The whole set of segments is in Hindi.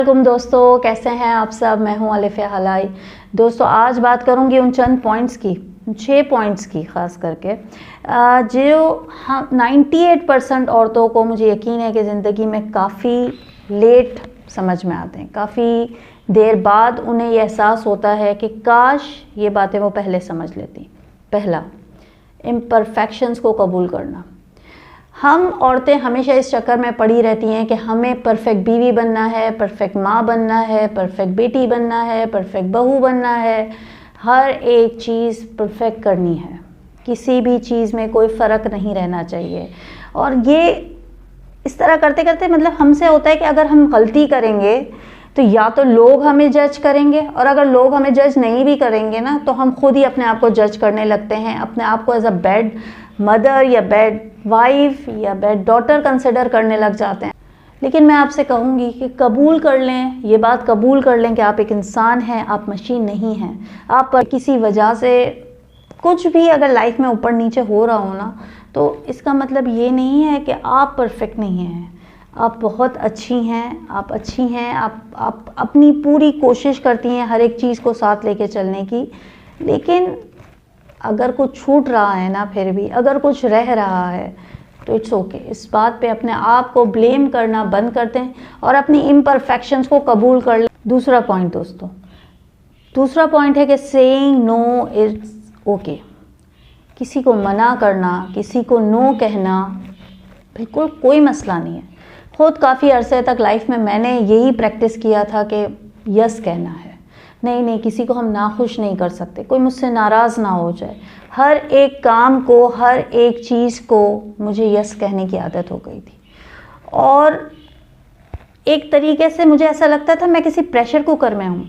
वालेकुम दोस्तों, कैसे हैं आप सब। मैं हूं अलिफिया हलाई। दोस्तों आज बात करूंगी उन चंद पॉइंट्स की, 6 पॉइंट्स की ख़ास करके, जो हम 98% औरतों को मुझे यकीन है कि ज़िंदगी में काफ़ी लेट समझ में आते हैं। काफ़ी देर बाद उन्हें ये एहसास होता है कि काश ये बातें वो पहले समझ लेती। पहला, इम्परफेक्शंस को कबूल करना। हम औरतें हमेशा इस चक्कर में पड़ी रहती हैं कि हमें परफेक्ट बीवी बनना है, परफेक्ट माँ बनना है, परफेक्ट बेटी बनना है, परफेक्ट बहू बनना है, हर एक चीज़ परफेक्ट करनी है, किसी भी चीज़ में कोई फ़र्क नहीं रहना चाहिए। और ये इस तरह करते करते मतलब हमसे होता है कि अगर हम गलती करेंगे तो या तो लोग हमें जज करेंगे, और अगर लोग हमें जज नहीं भी करेंगे ना तो हम खुद ही अपने आप को जज करने लगते हैं, अपने आप को एज अ बैड मदर या बैड वाइफ या बैड डॉटर कंसिडर करने लग जाते हैं। लेकिन मैं आपसे कहूँगी कि कबूल कर लें, ये बात कबूल कर लें कि आप एक इंसान हैं, आप मशीन नहीं हैं। आप पर किसी वजह से कुछ भी अगर लाइफ में ऊपर नीचे हो रहा हो ना, तो इसका मतलब ये नहीं है कि आप परफेक्ट नहीं हैं। आप बहुत अच्छी हैं, आप अच्छी हैं, आप अपनी पूरी कोशिश करती हैं हर एक चीज़ को साथ लेके चलने की। लेकिन अगर कुछ छूट रहा है ना, फिर भी अगर कुछ रह रहा है तो इट्स ओके। इस बात पे अपने आप को ब्लेम करना बंद करते हैं और अपनी इम्परफेक्शंस को कबूल कर लें। दूसरा पॉइंट दोस्तों, दूसरा पॉइंट है कि सेइंग नो इज़ ओके। किसी को मना करना, किसी को नो कहना बिल्कुल कोई मसला नहीं है। खुद काफ़ी अरसे तक लाइफ में मैंने यही प्रैक्टिस किया था कि यस कहना है। नहीं, किसी को हम नाखुश नहीं कर सकते, कोई मुझसे नाराज़ ना हो जाए। हर एक काम को, हर एक चीज़ को मुझे यस कहने की आदत हो गई थी। और एक तरीके से मुझे ऐसा लगता था मैं किसी प्रेशर कुकर में हूँ,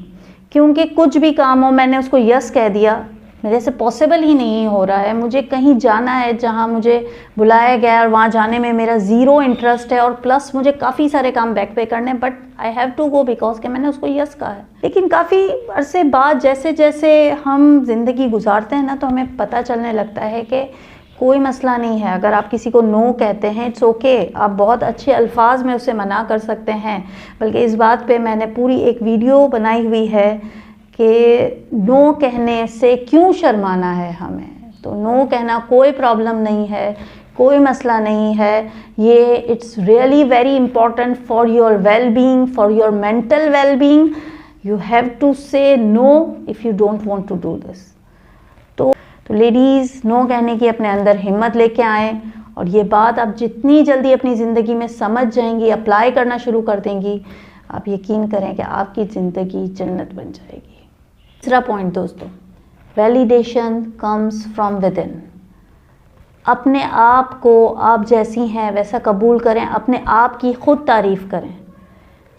क्योंकि कुछ भी काम हो मैंने उसको यस कह दिया, मेरे से पॉसिबल ही नहीं हो रहा है। मुझे कहीं जाना है जहाँ मुझे बुलाया गया है और वहाँ जाने में मेरा ज़ीरो इंटरेस्ट है, और प्लस मुझे काफ़ी सारे काम बैक पे करने, but I have to go because कि मैंने उसको यस कहा है। लेकिन काफ़ी अरसे बाद जैसे जैसे हम ज़िंदगी गुजारते हैं ना, तो हमें पता चलने लगता है कि कोई मसला नहीं है। अगर आप किसी को नो कहते हैं इट्स ओके। आप बहुत अच्छे अल्फाज में उसे मना कर सकते हैं। बल्कि इस बात पे मैंने पूरी एक वीडियो बनाई हुई है कि नो कहने से क्यों शर्माना है हमें। तो नो कहना कोई प्रॉब्लम नहीं है, कोई मसला नहीं है। ये it's really very important for your well being, for your mental well being. You have to say no if you don't want to do this. तो लेडीज़, नो कहने की अपने अंदर हिम्मत लेके आएँ, और ये बात आप जितनी जल्दी अपनी ज़िंदगी में समझ जाएंगी, अप्लाई करना शुरू कर देंगी, आप यकीन करें कि आपकी ज़िंदगी जन्नत बन जाएगी। तीसरा पॉइंट दोस्तों, validation comes from with in. अपने आप को आप जैसी हैं वैसा कबूल करें, अपने आप की खुद तारीफ़ करें।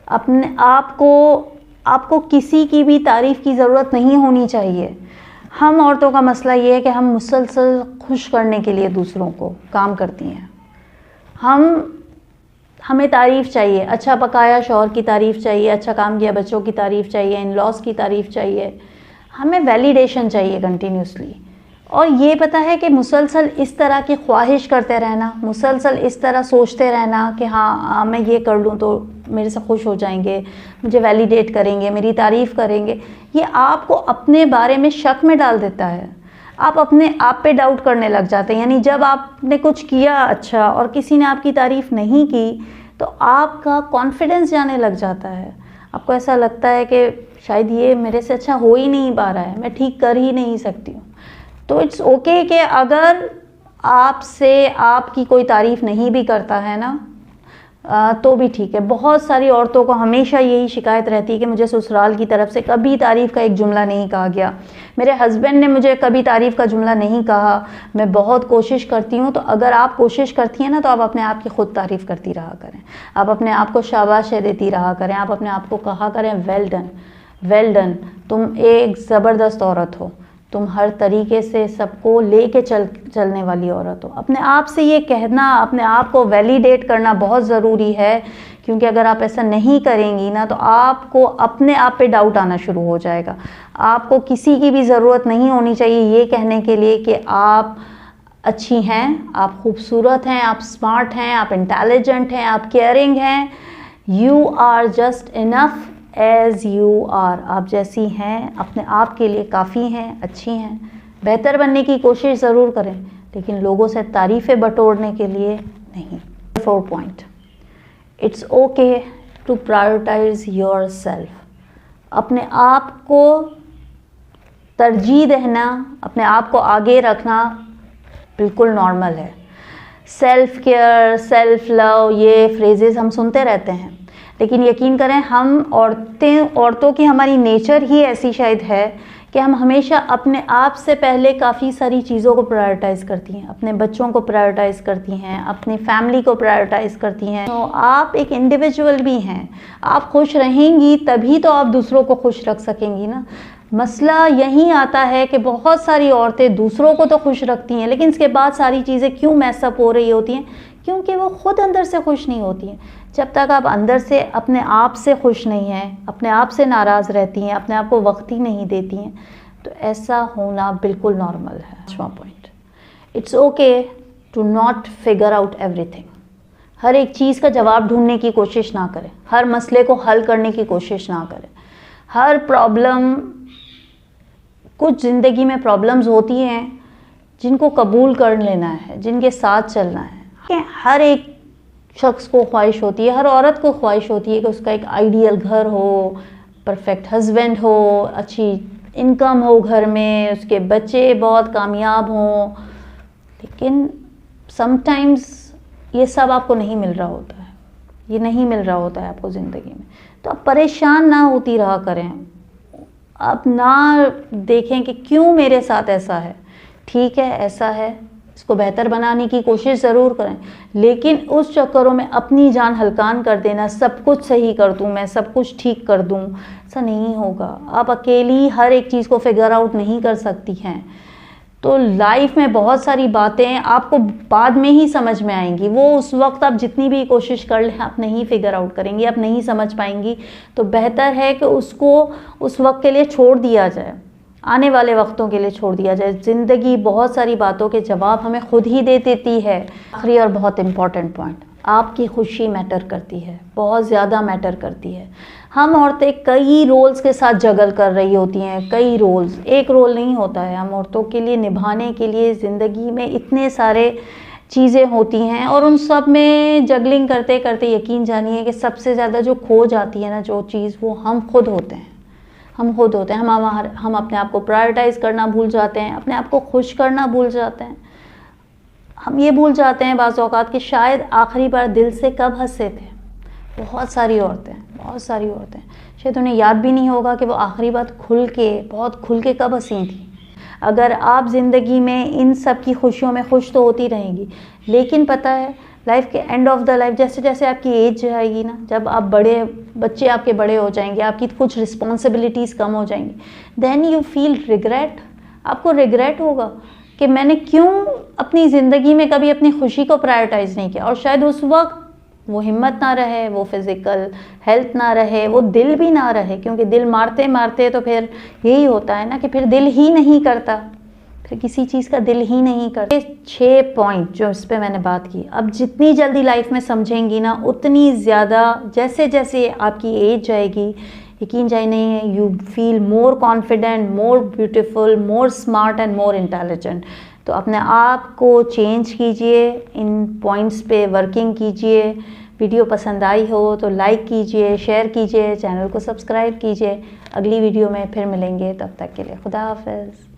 अपने आप को, आपको किसी की भी तारीफ़ की ज़रूरत नहीं होनी चाहिए। हम औरतों का मसला ये है कि हम मुसलसल खुश करने के लिए दूसरों को काम करती हैं। हमें तारीफ़ चाहिए, अच्छा पकाया शौहर की तारीफ़ चाहिए, अच्छा काम किया बच्चों की तारीफ़ चाहिए, इन लॉस की तारीफ़ चाहिए, हमें वैलिडेशन चाहिए कंटिन्यूसली। और ये पता है कि मुसलसल इस तरह की ख्वाहिश करते रहना, मुसलसल इस तरह सोचते रहना कि हाँ मैं ये कर लूँ तो मेरे से खुश हो जाएंगे, मुझे वैलिडेट करेंगे, मेरी तारीफ़ करेंगे, ये आपको अपने बारे में शक में डाल देता है। आप अपने आप पे डाउट करने लग जाते हैं। यानी जब आपने कुछ किया अच्छा और किसी ने आपकी तारीफ़ नहीं की, तो आपका कॉन्फिडेंस जाने लग जाता है। आपको ऐसा लगता है कि शायद ये मेरे से अच्छा हो ही नहीं पा रहा है, मैं ठीक कर ही नहीं सकती हूँ। तो इट्स ओके कि अगर आपसे आपकी कोई तारीफ़ नहीं भी करता है ना, तो भी ठीक है। बहुत सारी औरतों को हमेशा यही शिकायत रहती है कि मुझे ससुराल की तरफ से कभी तारीफ़ का एक जुमला नहीं कहा गया, मेरे हस्बैंड ने मुझे कभी तारीफ़ का जुमला नहीं कहा, मैं बहुत कोशिश करती हूँ। तो अगर आप कोशिश करती हैं ना, तो आप अपने आप की खुद तारीफ़ करती रहा करें, आप अपने आप को शाबाशी देती रहा करें, आप अपने आप को कहा करें वेल डन, वेल डन, तुम एक ज़बरदस्त औरत हो, तुम हर तरीके से सबको लेके चलने वाली औरत हो। अपने आप से ये कहना, अपने आप को वैलिडेट करना बहुत ज़रूरी है, क्योंकि अगर आप ऐसा नहीं करेंगी ना, तो आपको अपने आप पे डाउट आना शुरू हो जाएगा। आपको किसी की भी ज़रूरत नहीं होनी चाहिए ये कहने के लिए कि आप अच्छी हैं, आप खूबसूरत हैं, आप स्मार्ट हैं, आप इंटेलिजेंट हैं, आप केयरिंग हैं। You are just enough as you are. आप जैसी हैं अपने आप के लिए काफ़ी हैं, अच्छी हैं। बेहतर बनने की कोशिश ज़रूर करें, लेकिन लोगों से तारीफ़ें बटोरने के लिए नहीं। 4 point, it's okay to prioritise yourself. अपने आप को तरजीह देना, अपने आप को आगे रखना बिल्कुल नॉर्मल है। सेल्फ केयर, सेल्फ लव, ये फ्रेजेस हम सुनते रहते हैं, लेकिन यकीन करें हम औरतों की हमारी नेचर ही ऐसी शायद है कि हम हमेशा अपने आप से पहले काफ़ी सारी चीज़ों को प्रायोरिटाइज़ करती हैं। अपने बच्चों को प्रायोरिटाइज़ करती हैं, अपनी फैमिली को प्रायोरिटाइज़ करती हैं। तो आप एक इंडिविजुअल भी हैं, आप खुश रहेंगी तभी तो आप दूसरों को खुश रख सकेंगी ना। मसला यही आता है कि बहुत सारी औरतें दूसरों को तो खुश रखती हैं, लेकिन इसके बाद सारी चीज़ें क्यों मैसअप हो रही होती हैं? क्योंकि वो खुद अंदर से खुश नहीं होती हैं। जब तक आप अंदर से अपने आप से खुश नहीं हैं, अपने आप से नाराज़ रहती हैं, अपने आप को वक्त ही नहीं देती हैं, तो ऐसा होना बिल्कुल नॉर्मल है। 5वां point, it's okay to not figure out everything. हर एक चीज़ का जवाब ढूंढने की कोशिश ना करें, हर मसले को हल करने की कोशिश ना करें। हर प्रॉब्लम, कुछ ज़िंदगी में प्रॉब्लम्स होती हैं जिनको कबूल कर लेना है, जिनके साथ चलना है। हर एक शख्स को ख्वाहिश होती है, हर औरत को ख्वाहिश होती है कि उसका एक आइडियल घर हो, परफेक्ट हस्बैंड हो, अच्छी इनकम हो घर में, उसके बच्चे बहुत कामयाब हों। लेकिन समटाइम्स ये सब आपको नहीं मिल रहा होता है, ये नहीं मिल रहा होता है आपको ज़िंदगी में। तो आप परेशान ना होती रहा करें, आप ना देखें कि क्यों मेरे साथ ऐसा है। ठीक है, ऐसा है, इसको बेहतर बनाने की कोशिश ज़रूर करें, लेकिन उस चक्करों में अपनी जान हल्कान कर देना, सब कुछ सही कर दूं मैं, सब कुछ ठीक कर दूं, ऐसा नहीं होगा। आप अकेली हर एक चीज़ को फिगर आउट नहीं कर सकती हैं। तो लाइफ में बहुत सारी बातें आपको बाद में ही समझ में आएंगी, वो उस वक्त आप जितनी भी कोशिश कर लें आप नहीं फिगर आउट करेंगी, आप नहीं समझ पाएंगी। तो बेहतर है कि उसको उस वक्त के लिए छोड़ दिया जाए, आने वाले वक्तों के लिए छोड़ दिया जाए। ज़िंदगी बहुत सारी बातों के जवाब हमें खुद ही दे देती है। आखिरी और बहुत इम्पॉर्टेंट पॉइंट, आपकी खुशी मैटर करती है, बहुत ज़्यादा मैटर करती है। हम औरतें कई रोल्स के साथ जगल कर रही होती हैं, कई रोल्स, एक रोल नहीं होता है। हम औरतों के लिए निभाने के लिए ज़िंदगी में इतने सारे चीज़ें होती हैं, और उन सब में जगलिंग करते करते यकीन जानिए कि सबसे ज़्यादा जो खो जाती है ना जो चीज़, वो हम खुद होते हैं। हम खुद होते हैं। हम अपने आप को प्रायोरिटाइज़ करना भूल जाते हैं, अपने आप को खुश करना भूल जाते हैं। हम ये भूल जाते हैं बाज़ औक़ात कि शायद आखिरी बार दिल से कब हंसे थे। बहुत सारी औरतें शायद उन्हें याद भी नहीं होगा कि वो आखिरी बार बहुत खुल के कब हंसी थी। अगर आप ज़िंदगी में इन सब की खुशियों में खुश तो होती रहेंगी, लेकिन पता है लाइफ के एंड ऑफ द लाइफ जैसे जैसे आपकी एज जाएगी ना, जब आप बच्चे आपके बड़े हो जाएंगे, आपकी कुछ रिस्पॉन्सिबिलिटीज़ कम हो जाएंगी, देन यू फील रिग्रेट। आपको रिग्रेट होगा कि मैंने क्यों अपनी ज़िंदगी में कभी अपनी खुशी को प्रायोरिटाइज़ नहीं किया। और शायद उस वक्त वो हिम्मत ना रहे, वो फिज़िकल हेल्थ ना रहे, वो दिल भी ना रहे, क्योंकि दिल मारते मारते तो फिर यही होता है ना कि फिर दिल ही नहीं करता, फिर किसी चीज़ का दिल ही नहीं करता। 6 पॉइंट जो इस पे मैंने बात की, अब जितनी जल्दी लाइफ में समझेंगी ना, उतनी ज़्यादा जैसे जैसे आपकी एज जाएगी, यकीन जानिए you feel more confident, more beautiful, more smart and more intelligent. तो अपने आप को चेंज कीजिए, इन पॉइंट्स पे वर्किंग कीजिए। वीडियो पसंद आई हो तो लाइक कीजिए, शेयर कीजिए, चैनल को सब्सक्राइब कीजिए। अगली वीडियो में फिर मिलेंगे, तब तक के लिए खुदा हाफिज़।